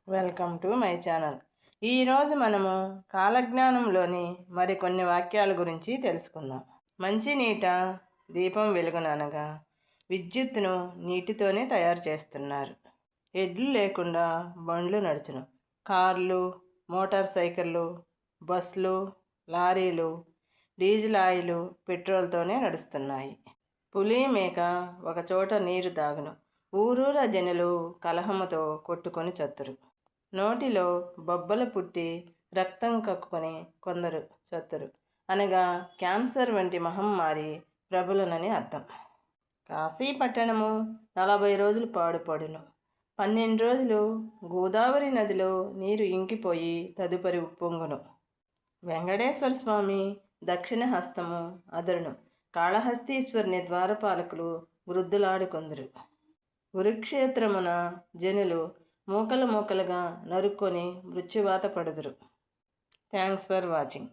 Welcome to my channel. ఈరోజు మనము కాలజ్ఞానంలోని మరికొన్ని వాక్యాల గురించి తెలుసుకుందాం. మంచినీట దీపం వెలుగుననగా విద్యుత్తును నీటితోనే తయారు చేస్తున్నారు. ఎడ్లు లేకుండా బండ్లు నడుచును. కార్లు, మోటార్ సైకిళ్ళు, బస్సులు, లారీలు డీజిల్ ఆయిల్ పెట్రోల్తోనే నడుస్తున్నాయి. పులి మేక ఒకచోట నీరు తాగును. ఊరూర జనులు కలహముతో కొట్టుకొని చత్తురు. నోటిలో బొబ్బలు పుట్టి రక్తం కక్కుకొని కొందరు చత్తురు అనగా క్యాన్సర్ వంటి మహమ్మారి ప్రబలునని అర్థం. కాశీ పట్టణము 40 రోజులు పాడుపడును. 12 రోజులు గోదావరి నదిలో నీరు ఇంకిపోయి తదుపరి ఉప్పొంగును. వెంకటేశ్వర స్వామి దక్షిణ హస్తము అదరును. కాళహస్తీశ్వరుని ద్వారపాలకులు వృద్ధులాడుకొందురు. కురుక్షేత్రమున జనులు మూకలుగా నరుక్కొని మృత్యువాత పడుదురు. Thanks for watching.